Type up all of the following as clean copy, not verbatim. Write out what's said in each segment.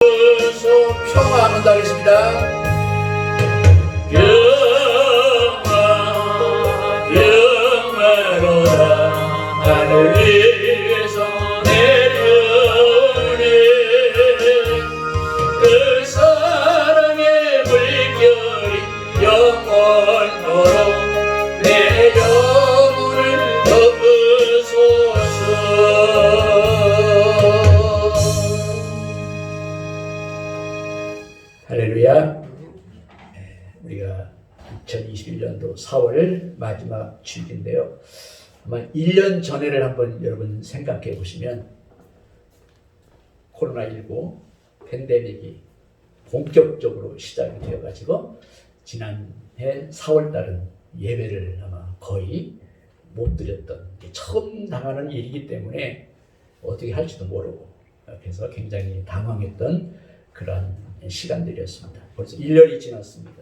평화 한번 더 하겠습니다. 평화로다 하늘 위에서 내려오네 그 사랑의 물결이 영원토록 내 영혼을 덮으소서. 할렐루야. 우리가 2021년도 4월 마지막 주일인데요. 아마 1년 전에를 한번 여러분 생각해 보시면 코로나19 팬데믹이 본격적으로 시작이 되어가지고 지난해 4월 달은 예배를 아마 거의 못 드렸던 처음 당하는 일이기 때문에 어떻게 할지도 모르고 그래서 굉장히 당황했던 그런 시간들이었습니다. 벌써 1년이 지났습니다.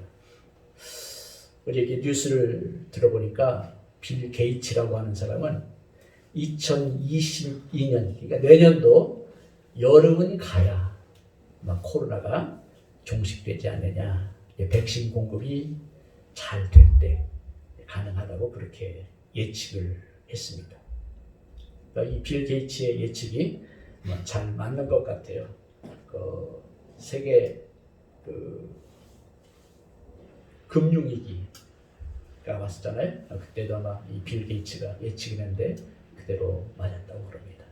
어제 이렇게 뉴스를 들어보니까 빌 게이츠라고 하는 사람은 2022년, 그러니까 내년도 여름은 가야 막 코로나가 종식되지 않느냐, 백신 공급이 잘 될 때 가능하다고 그렇게 예측을 했습니다. 그러니까 이 빌 게이츠의 예측이 잘 맞는 것 같아요. 세계 금융위기가 왔었잖아요. 그때도 아마 이 빌 게이츠가 예측을 했는데 그대로 맞았다고 그럽니다.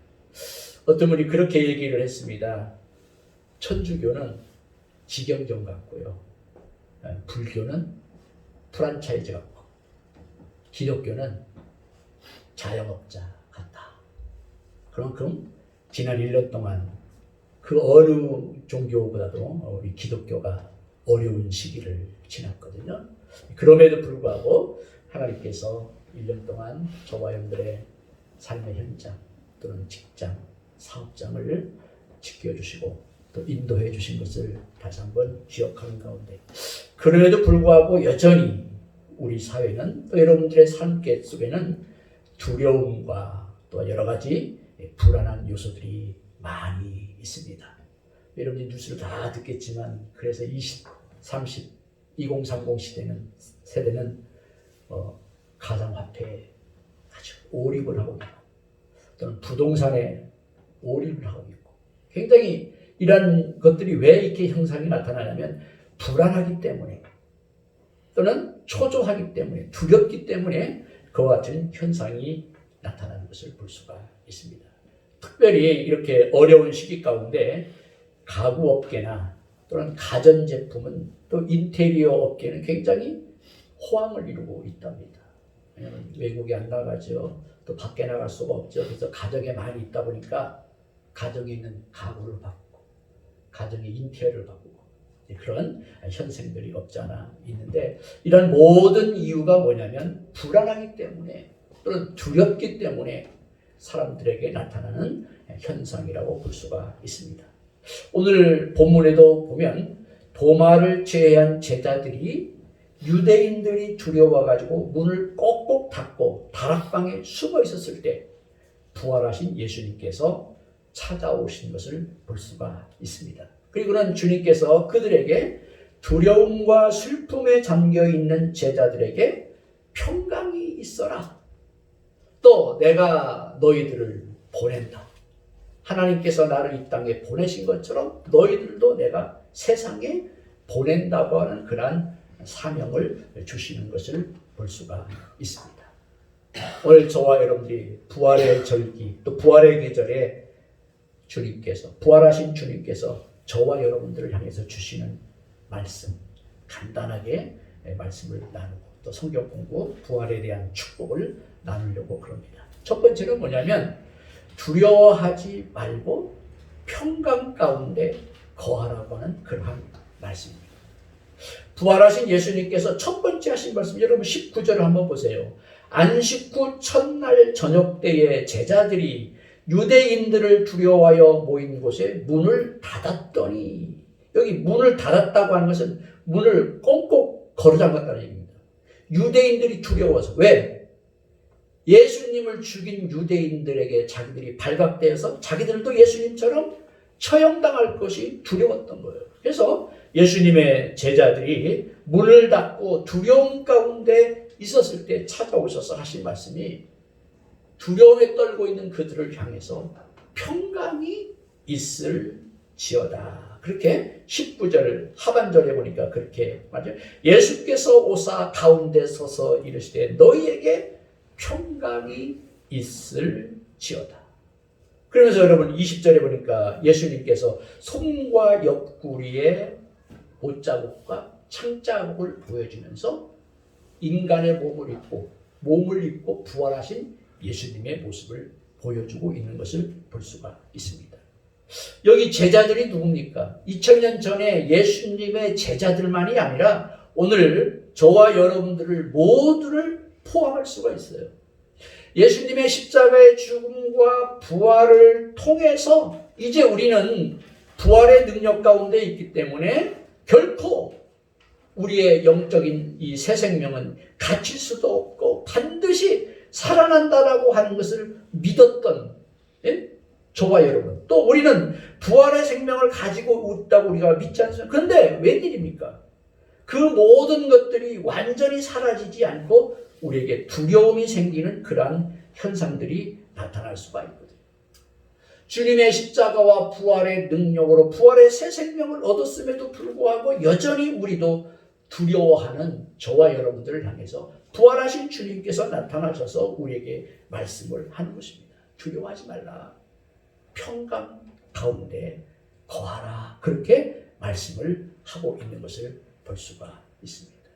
어떤 분이 그렇게 얘기를 했습니다. 천주교는 직영점 같고요. 불교는 프랜차이즈 같고 기독교는 자영업자 같다. 그만큼 지난 1년 동안 그 어느 종교보다도 우리 기독교가 어려운 시기를 지났거든요. 그럼에도 불구하고 하나님께서 1년 동안 저와 여러분들의 삶의 현장 또는 직장, 사업장을 지켜주시고 또 인도해 주신 것을 다시 한번 기억하는 가운데 그럼에도 불구하고 여전히 우리 사회는 또 여러분들의 삶 속에는 두려움과 또 여러 가지 불안한 요소들이 많이 있습니다. 여러분이 뉴스를 다 듣겠지만 그래서 2030 세대는 가상화폐에 아주 올인을 하고 있고 또는 부동산에 올인을 하고 있고 굉장히 이런 것들이 왜 이렇게 현상이 나타나냐면 불안하기 때문에 또는 초조하기 때문에 두렵기 때문에 그와 같은 현상이 나타나는 것을 볼 수가 있습니다. 특별히 이렇게 어려운 시기 가운데 가구업계나 또는 가전제품은 또 인테리어 업계는 굉장히 호황을 이루고 있답니다. 왜냐하면 외국에 안 나가죠. 또 밖에 나갈 수가 없죠. 그래서 가정에 많이 있다 보니까 가정에 있는 가구를 바꾸고 가정의 인테리어를 바꾸고 그런 현상들이 없지 않아 있는데 이런 모든 이유가 뭐냐면 불안하기 때문에 또는 두렵기 때문에 사람들에게 나타나는 현상이라고 볼 수가 있습니다. 오늘 본문에도 보면 도마를 제외한 제자들이 유대인들이 두려워가지고 문을 꼭꼭 닫고 다락방에 숨어 있었을 때 부활하신 예수님께서 찾아오신 것을 볼 수가 있습니다. 그리고는 주님께서 그들에게 두려움과 슬픔에 잠겨있는 제자들에게 평강이 있어라. 또 내가 너희들을 보낸다. 하나님께서 나를 이 땅에 보내신 것처럼 너희들도 내가 세상에 보낸다고 하는 그러한 사명을 주시는 것을 볼 수가 있습니다. 오늘 저와 여러분들이 부활의 절기 또 부활의 계절에 주님께서 부활하신 주님께서 저와 여러분들을 향해서 주시는 말씀 간단하게 말씀을 나누고 또 성경 공부 부활에 대한 축복을 나누려고 그럽니다. 첫 번째는 뭐냐면 두려워하지 말고 평강 가운데 거하라고 하는 그러한 말씀입니다. 부활하신 예수님께서 첫 번째 하신 말씀 여러분 19절을 한번 보세요. 안식 후 첫날 저녁 때에 제자들이 유대인들을 두려워하여 모인 곳에 문을 닫았더니 여기 문을 닫았다고 하는 것은 문을 꽁꽁 걸어잠갔다는 얘기입니다. 유대인들이 두려워서 왜? 예수님을 죽인 유대인들에게 자기들이 발각되어서 자기들도 예수님처럼 처형당할 것이 두려웠던 거예요. 그래서 예수님의 제자들이 문을 닫고 두려움 가운데 있었을 때 찾아오셔서 하신 말씀이 두려움에 떨고 있는 그들을 향해서 평강이 있을지어다. 그렇게 19절 하반절에 보니까 그렇게 맞아요. 예수께서 오사 가운데 서서 이르시되 너희에게 평강이 있을지어다. 그러면서 여러분 20절에 보니까 예수님께서 손과 옆구리에 못자국과 창자국을 보여주면서 인간의 몸을 입고 부활하신 예수님의 모습을 보여주고 있는 것을 볼 수가 있습니다. 여기 제자들이 누굽니까? 2000년 전에 예수님의 제자들만이 아니라 오늘 저와 여러분들을 모두를 포함할 수가 있어요. 예수님의 십자가의 죽음과 부활을 통해서 이제 우리는 부활의 능력 가운데 있기 때문에 결코 우리의 영적인 이 새 생명은 갇힐 수도 없고 반드시 살아난다라고 하는 것을 믿었던 저와 여러분, 또 우리는 부활의 생명을 가지고 있다고 우리가 믿지 않습니까? 그런데 웬일입니까? 그 모든 것들이 완전히 사라지지 않고 우리에게 두려움이 생기는 그러한 현상들이 나타날 수가 있거든요. 주님의 십자가와 부활의 능력으로 부활의 새 생명을 얻었음에도 불구하고 여전히 우리도 두려워하는 저와 여러분들을 향해서 부활하신 주님께서 나타나셔서 우리에게 말씀을 하는 것입니다. 두려워하지 말라. 평강 가운데 거하라. 그렇게 말씀을 하고 있는 것을 볼 수가 있습니다.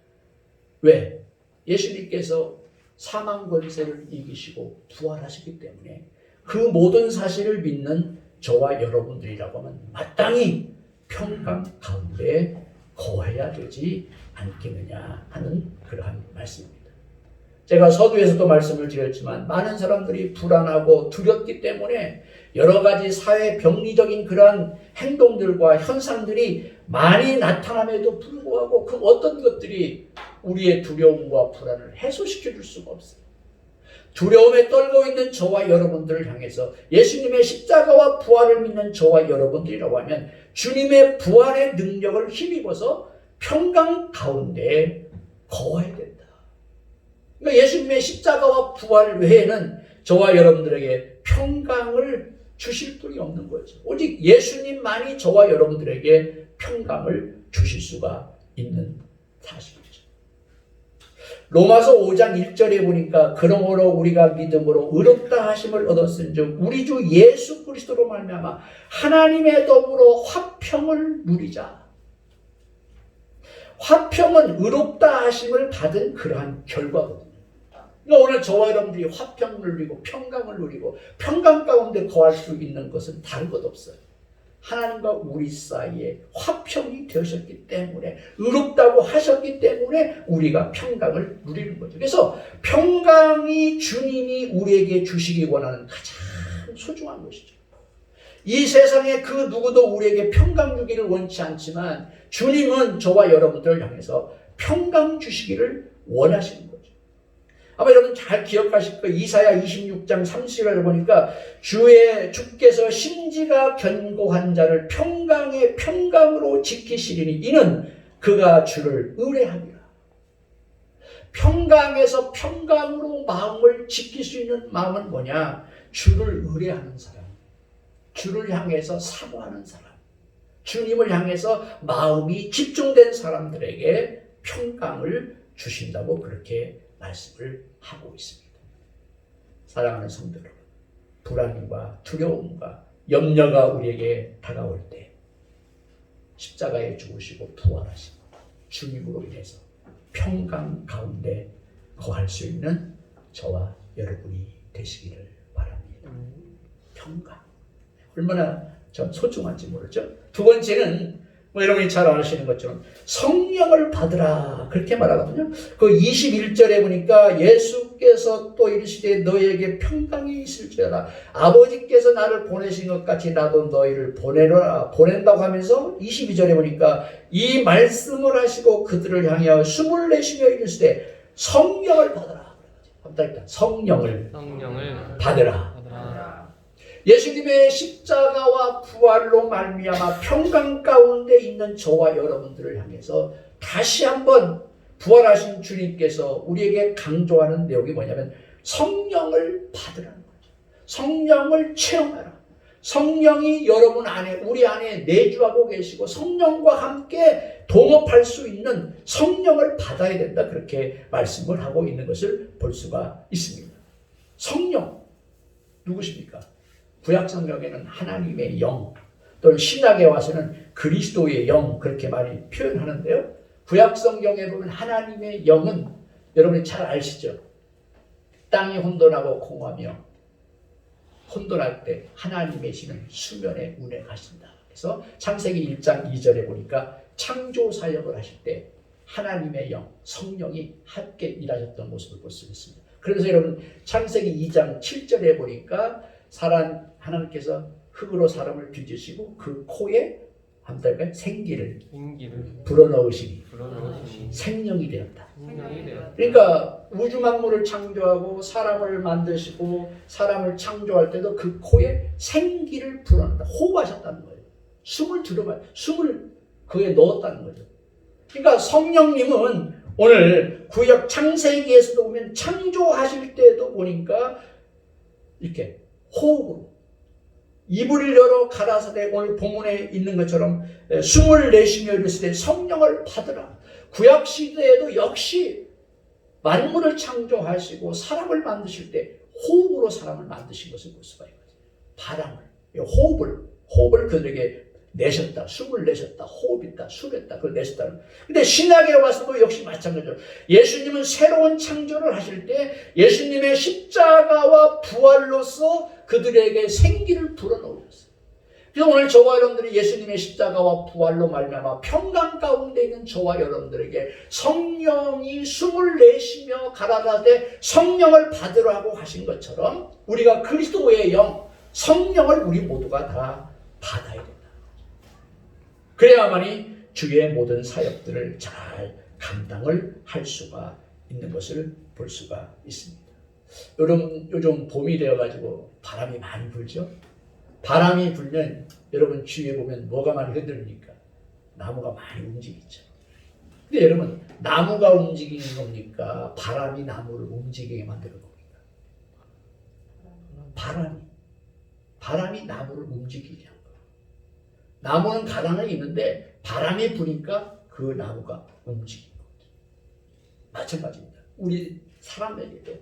왜? 예수님께서 사망 권세를 이기시고 부활하시기 때문에 그 모든 사실을 믿는 저와 여러분들이라고 하면 마땅히 평강 가운데 거해야 되지 않겠느냐 하는 그러한 말씀입니다. 제가 서두에서도 말씀을 드렸지만 많은 사람들이 불안하고 두렵기 때문에 여러 가지 사회 병리적인 그러한 행동들과 현상들이 많이 나타남에도 불구하고 그 어떤 것들이 우리의 두려움과 불안을 해소시켜 줄 수가 없어요. 두려움에 떨고 있는 저와 여러분들을 향해서 예수님의 십자가와 부활을 믿는 저와 여러분들이라고 하면 주님의 부활의 능력을 힘입어서 평강 가운데 거해야 된다. 그러니까 예수님의 십자가와 부활 외에는 저와 여러분들에게 평강을 주실 분이 없는 거죠. 오직 예수님만이 저와 여러분들에게 평강을 주실 수가 있는 사실이죠. 로마서 5장 1절에 보니까 그러므로 우리가 믿음으로 의롭다 하심을 얻었은즉 우리 주 예수 그리스도로 말미암아 하나님의 더불어 화평을 누리자. 화평은 의롭다 하심을 받은 그러한 결과거든요. 그러니까 오늘 저와 여러분들이 화평을 누리고 평강을 누리고 평강 가운데 거할 수 있는 것은 다른 것 없어요. 하나님과 우리 사이에 화평이 되셨기 때문에 의롭다고 하셨기 때문에 우리가 평강을 누리는 거죠. 그래서 평강이 주님이 우리에게 주시기 원하는 가장 소중한 것이죠. 이 세상에 그 누구도 우리에게 평강 주기를 원치 않지만 주님은 저와 여러분들을 향해서 평강 주시기를 원하시는 거죠. 아마 여러분 잘 기억하실 거예요. 이사야 26장 30절을 보니까 주께서 심지가 견고한 자를 평강의 평강으로 지키시리니 이는 그가 주를 의뢰하리라. 평강에서 평강으로 마음을 지킬 수 있는 마음은 뭐냐? 주를 의뢰하는 사람, 주를 향해서 사모하는 사람, 주님을 향해서 마음이 집중된 사람들에게 평강을 주신다고 그렇게 말씀을 하고 있습니다. 사랑하는 성도 여러분, 불안과 두려움과 염려가 우리에게 다가올 때 십자가에 죽으시고 부활하신 주님으로 인해서 평강 가운데 거할 수 있는 저와 여러분이 되시기를 바랍니다. 평강. 얼마나 전 소중한지 모르죠. 두 번째는 여러분이 잘 아시는 것처럼 성령을 받으라 그렇게 말하거든요. 그 21절에 보니까 예수께서 또 이르시되 너희에게 평강이 있을지어다. 아버지께서 나를 보내신 것 같이 나도 너희를 보낸다고 하면서 22절에 보니까 이 말씀을 하시고 그들을 향하여 숨을 내쉬며 이르시되 성령을 받으라. 성령을 받으라. 예수님의 십자가와 부활로 말미암아 평강 가운데 있는 저와 여러분들을 향해서 다시 한번 부활하신 주님께서 우리에게 강조하는 내용이 뭐냐면 성령을 받으라는 거죠. 성령을 체험하라. 성령이 여러분 안에, 우리 안에 내주하고 계시고 성령과 함께 동업할 수 있는 성령을 받아야 된다. 그렇게 말씀을 하고 있는 것을 볼 수가 있습니다. 성령 누구십니까? 구약 성경에는 하나님의 영, 또는 신약에 와서는 그리스도의 영, 그렇게 많이 표현하는데요. 구약 성경에 보면 하나님의 영은 여러분이 잘 아시죠? 땅이 혼돈하고 공허하며 혼돈할 때 하나님의 신은 수면에 운행하신다. 그래서 창세기 1장 2절에 보니까 창조 사역을 하실 때 하나님의 영, 성령이 함께 일하셨던 모습을 볼 수 있습니다. 그래서 여러분 창세기 2장 7절에 보니까 하나님께서 흑으로 사람을 빚으시고 그 코에 생기를 불어넣으시니 생명이 되었다. 그러니까 우주 만물을 창조하고 사람을 만드시고 사람을 창조할 때도 그 코에 생기를 불어넣는다. 호흡하셨다는 거예요. 숨을 그에 넣었다는 거죠. 그러니까 성령님은 오늘 구약 창세기에서도 보면 창조하실 때도 보니까 이렇게 호흡으로 이불을 열어 가라사대 오늘 본문에 있는 것처럼 숨을 내쉬며 이르시되 성령을 받으라. 구약 시대에도 역시 만물을 창조하시고 사람을 만드실 때 호흡으로 사람을 만드신 것을 볼 수가 있거든요. 바람을, 호흡을 그들에게 내셨다. 숨을 내셨다. 호흡했다. 숨했다. 그걸 내셨다. 근데 신약에 와서도 역시 마찬가지로 예수님은 새로운 창조를 하실 때 예수님의 십자가와 부활로서 그들에게 생기를 불어넣으셨어요. 그래서 오늘 저와 여러분들이 예수님의 십자가와 부활로 말미암아 평강 가운데 있는 저와 여러분들에게 성령이 숨을 내쉬며 가라사대 성령을 받으라고 하신 것처럼 우리가 그리스도의 영, 성령을 우리 모두가 다 받아야 된다. 그래야만이 주의 모든 사역들을 잘 감당을 할 수가 있는 것을 볼 수가 있습니다. 요즘 봄이 되어가지고 바람이 많이 불죠. 바람이 불면 여러분 주위에 보면 뭐가 많이 흔들립니까? 나무가 많이 움직이죠. 근데 여러분 나무가 움직이는 겁니까? 바람이 나무를 움직이게 만드는 겁니까? 바람이 나무를 움직이게 한 거예요. 나무는 가랑이 있는데 바람이 부니까 그 나무가 움직이는 거죠. 마찬가지입니다. 우리 사람에게도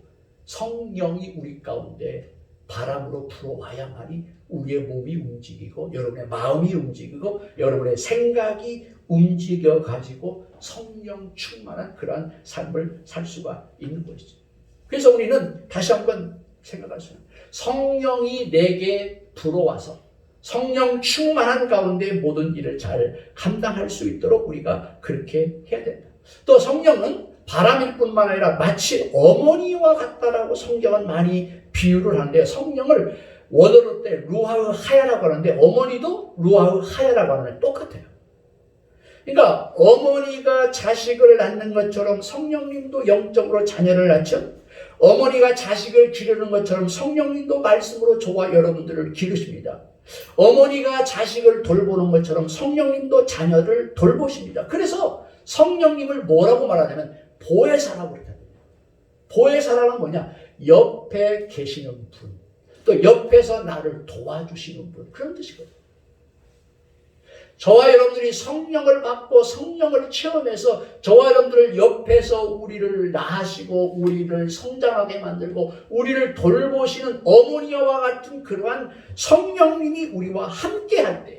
성령이 우리 가운데 바람으로 불어와야만이 우리의 몸이 움직이고 여러분의 마음이 움직이고 여러분의 생각이 움직여 가지고 성령 충만한 그러한 삶을 살 수가 있는 것이죠. 그래서 우리는 다시 한번 생각할 수 있는 성령이 내게 불어와서 성령 충만한 가운데 모든 일을 잘 감당할 수 있도록 우리가 그렇게 해야 된다. 또 성령은 바람일 뿐만 아니라 마치 어머니와 같다라고 성경은 많이 비유를 하는데 성령을 원어로 때 루아흐 하야라고 하는데 어머니도 루아흐 하야라고 하는데 똑같아요. 그러니까 어머니가 자식을 낳는 것처럼 성령님도 영적으로 자녀를 낳죠. 어머니가 자식을 기르는 것처럼 성령님도 말씀으로 저와 여러분들을 기르십니다. 어머니가 자식을 돌보는 것처럼 성령님도 자녀를 돌보십니다. 그래서 성령님을 뭐라고 말하냐면 보혜사라고 그래요. 보혜사라는 뭐냐? 옆에 계시는 분, 또 옆에서 나를 도와주시는 분, 그런 뜻이거든요. 저와 여러분들이 성령을 받고 성령을 체험해서 저와 여러분들 옆에서 우리를 낳으시고 우리를 성장하게 만들고 우리를 돌보시는 어머니와 같은 그러한 성령님이 우리와 함께 할 때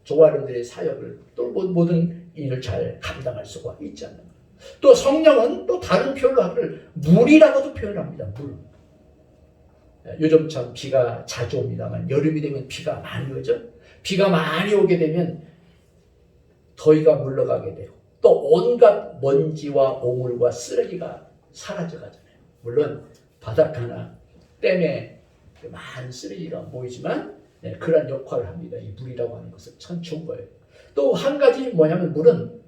저와 여러분들의 사역을 또 모든 일을 잘 감당할 수가 있지 않는 거예요. 또 성령은 또 다른 표현을 하기를 물이라고도 표현합니다. 물. 요즘 참 비가 자주 옵니다만 여름이 되면 비가 많이 오죠. 비가 많이 오게 되면 더위가 물러가게 되고 또 온갖 먼지와 오물과 쓰레기가 사라져 가잖아요. 물론 바닷가나 댐에 많은 쓰레기가 모이지만 그런 역할을 합니다. 이 물이라고 하는 것은 참 좋은 거예요. 또 한 가지 뭐냐면 물은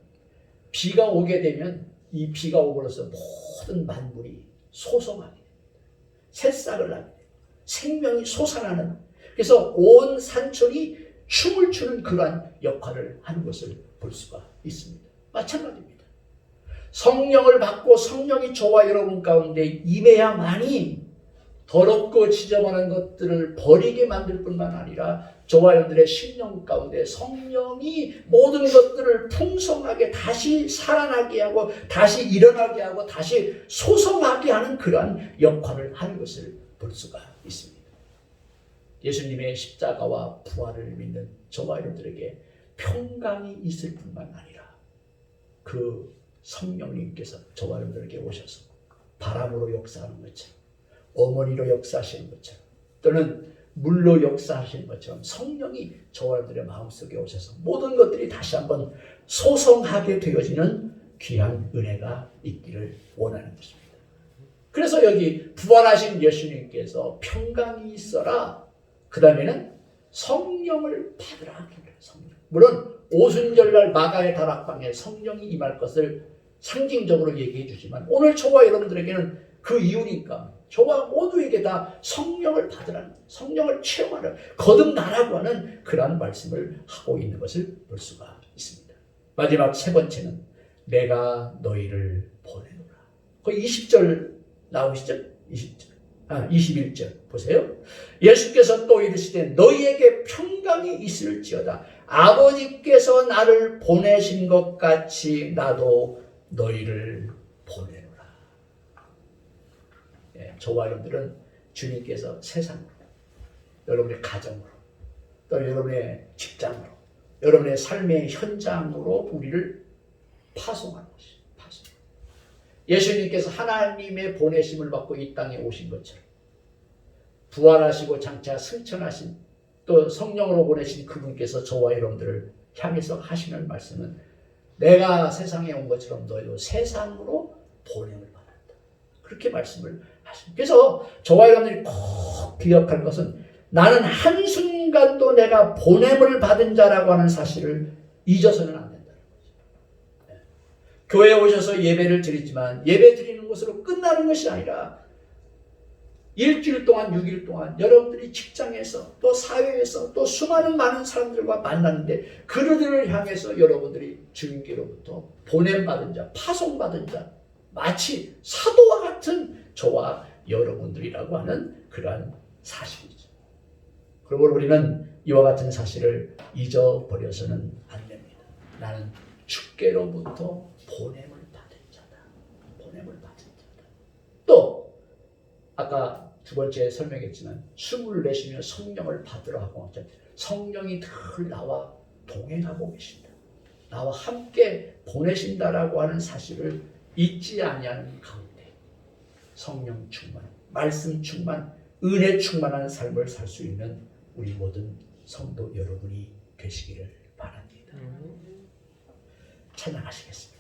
비가 오게 되면 이 비가 오므로써 모든 만물이 소성하게 됩니다. 새싹을 나게 됩니다. 생명이 솟아나는, 그래서 온 산천이 춤을 추는 그러한 역할을 하는 것을 볼 수가 있습니다. 마찬가지입니다. 성령을 받고 성령이 저와 여러분 가운데 임해야만이 더럽고 지저분한 것들을 버리게 만들 뿐만 아니라 저와 여러분들의 심령 가운데 성령이 모든 것들을 풍성하게 다시 살아나게 하고 다시 일어나게 하고 다시 소성하게 하는 그러한 역할을 하는 것을 볼 수가 있습니다. 예수님의 십자가와 부활을 믿는 저와 여러분들에게 평강이 있을 뿐만 아니라 그 성령님께서 저와 여러분들에게 오셔서 바람으로 역사하는 것처럼, 어머니로 역사하시는 것처럼, 또는 물로 역사하시는 것처럼 성령이 저와 여러분들의 마음속에 오셔서 모든 것들이 다시 한번 소성하게 되어지는 귀한 은혜가 있기를 원하는 것입니다. 그래서 여기 부활하신 예수님께서 평강이 있어라, 그 다음에는 성령을 받으라. 성령. 물론 오순절날 마가의 다락방에 성령이 임할 것을 상징적으로 얘기해 주지만 오늘 저와 여러분들에게는 그 이유니까 저와 모두에게 다 성령을 받으라는, 성령을 체험하라, 거듭나라고 하는 그러한 말씀을 하고 있는 것을 볼 수가 있습니다. 마지막 세 번째는 내가 너희를 보내노라. 그 20절 나오시죠? 21절 보세요. 예수께서 또 이르시되 너희에게 평강이 있을지어다. 아버지께서 나를 보내신 것 같이 나도 너희를 보내노라. 예, 저와 여러분들은 주님께서 세상으로, 여러분의 가정으로, 또 여러분의 직장으로, 여러분의 삶의 현장으로 우리를 파송하는 것이죠. 파송. 예수님께서 하나님의 보내심을 받고 이 땅에 오신 것처럼 부활하시고 장차 승천하신 또 성령으로 보내신 그분께서 저와 여러분들을 향해서 하시는 말씀은 내가 세상에 온 것처럼 너희도 세상으로 보냄을 받았다. 그렇게 말씀을 하십니다. 그래서 저와 여러분들이 꼭 기억할 것은 나는 한순간도 내가 보냄을 받은 자라고 하는 사실을 잊어서는 안 된다는 거죠. 네. 교회에 오셔서 예배를 드리지만 예배 드리는 것으로 끝나는 것이 아니라 일주일 동안 6일 동안 여러분들이 직장에서 또 사회에서 또 수많은 많은 사람들과 만났는데 그들을 향해서 여러분들이 주님께로부터 보냄받은 자, 파송받은 자, 마치 사도와 같은 저와 여러분들이라고 하는 그러한 사실이죠. 그러므로 우리는 이와 같은 사실을 잊어버려서는 안 됩니다. 나는 주께로부터 보냄을 받은 자다. 보냄을 받은 자다. 또 아까 두 번째 설명했지만 숨을 내쉬며 성령을 받으라 하고 하죠. 성령이 늘 나와 동행하고 계신다. 나와 함께 보내신다라고 하는 사실을 잊지 아니하는 가운데 성령 충만, 말씀 충만, 은혜 충만한 삶을 살 수 있는 우리 모든 성도 여러분이 되시기를 바랍니다. 찬양하시겠습니다.